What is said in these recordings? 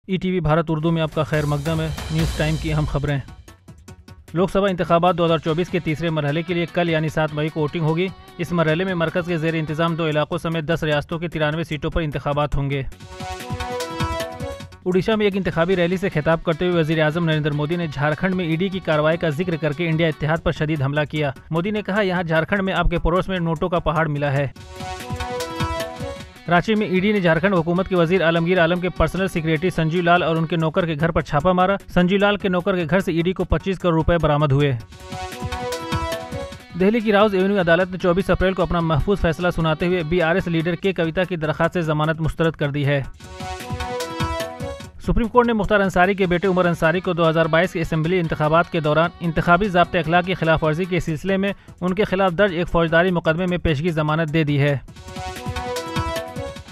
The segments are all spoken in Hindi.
ईटीवी भारत उर्दू में आपका खैर मकदम है। न्यूज़ टाइम की अहम खबरें। लोकसभा इंतखाबात 2024 के तीसरे मरहले के लिए कल यानी 7 मई को वोटिंग होगी। इस मरहले में मरकज़ के ज़ेर इंतज़ाम 2 इलाकों समेत 10 रियासतों की 93 सीटों पर इंतखाबात होंगे। उड़ीसा में एक इंतखाबी रैली से खिताब करते हुए वज़ीर आज़म नरेंद्र मोदी ने झारखंड में ईडी की कार्रवाई का जिक्र करके इंडिया इत्तेहाद पर शदीद हमला किया। मोदी ने कहा, यहाँ झारखंड में आपके पड़ोस में नोटों का पहाड़ मिला है। रांची में ईडी ने झारखंड हुकूमत के वजीर आलमगीर आलम के पर्सनल सेक्रेटरी संजीव लाल और उनके नौकर के घर पर छापा मारा। संजीव लाल के नौकर के घर से ईडी को 25 करोड़ रुपए बरामद हुए। दिल्ली की राउज एवेन्यू अदालत ने 24 अप्रैल को अपना महफूज फैसला सुनाते हुए बीआरएस लीडर के कविता की दरखास्त से जमानत मुस्तरद कर दी है। सुप्रीम कोर्ट ने मुख्तार अंसारी के बेटे उमर अंसारी को 2022 के असेंबली इंतखाबात के दौरान इंतखाबी ज़ाब्ते अखलाक की खिलाफ वर्जी के सिलसिले में उनके खिलाफ दर्ज एक फौजदारी मुकदमे में पेशगी जमानत दे दी है।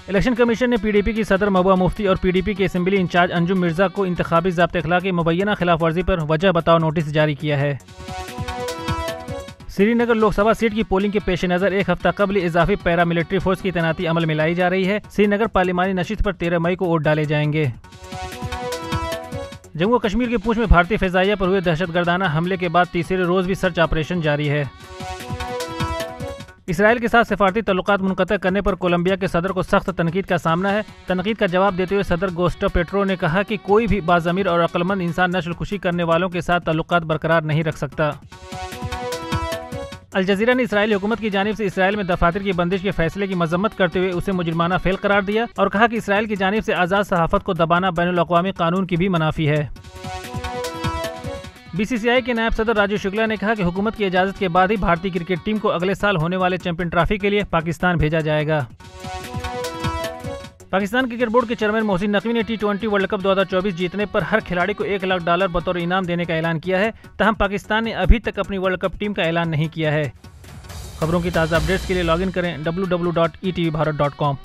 इलेक्शन कमीशन ने पीडीपी की सदर महबूबा मुफ्ती और पीडीपी के असेंबली इंचार्ज अंजुम मिर्जा को इंतखाबी ज़ाब्ते अखलाक की मुबैना खिलाफ वर्जी पर वजह बताओ नोटिस जारी किया है। श्रीनगर लोकसभा सीट की पोलिंग के पेश नज़र एक हफ्ता कबल इजाफी पैरामिलिट्री फोर्स की तैनाती अमल में लाई जा रही है। श्रीनगर पार्लिमानी नशिस्त पर 13 मई को वोट डाले जाएंगे। जम्मू कश्मीर के पूंछ में भारतीय फ़िज़ाइया पर हुए दहशतगर्दाना हमले के बाद तीसरे रोज़ भी सर्च ऑपरेशन जारी है। इसराइल के साथ सिफारती तल्लुकात मुनक़ता करने पर कोलंबिया के सदर को सख्त तनकीद का सामना है। तनकीद का जवाब देते हुए सदर गुस्टाव पेट्रो ने कहा कि कोई भी बाज़मीर और अक्लमंद इंसान नस्लकुशी करने वालों के साथ तल्लुकात बरकरार नहीं रख सकता। अल जज़ीरा ने इसराइली हुकूमत की जानिब से इसराइल में दफातर की बंदिश के फैसले की मजम्मत करते हुए उसे मुजरिमाना फेल करार दिया और कहा कि इसराइल की जानिब से आज़ाद सहाफ़त को दबाना बैनुल अक़वामी कानून की भी मुनाफी है। बीसीसीआई के नायब सदर राजीव शुक्ला ने कहा कि हुकूमत की इजाज़त के बाद ही भारतीय क्रिकेट टीम को अगले साल होने वाले चैंपियन ट्रॉफी के लिए पाकिस्तान भेजा जाएगा। पाकिस्तान क्रिकेट बोर्ड के चेयरमैन मोहसिन नकवी ने T20 वर्ल्ड कप 2024 जीतने पर हर खिलाड़ी को $1 लाख बतौर इनाम देने का ऐलान किया है। तहम पाकिस्तान ने अभी तक अपनी वर्ल्ड कप टीम का ऐलान नहीं किया है। खबरों की ताज़ा अपडेट्स के लिए लॉगिन करें www.etvbharat.com।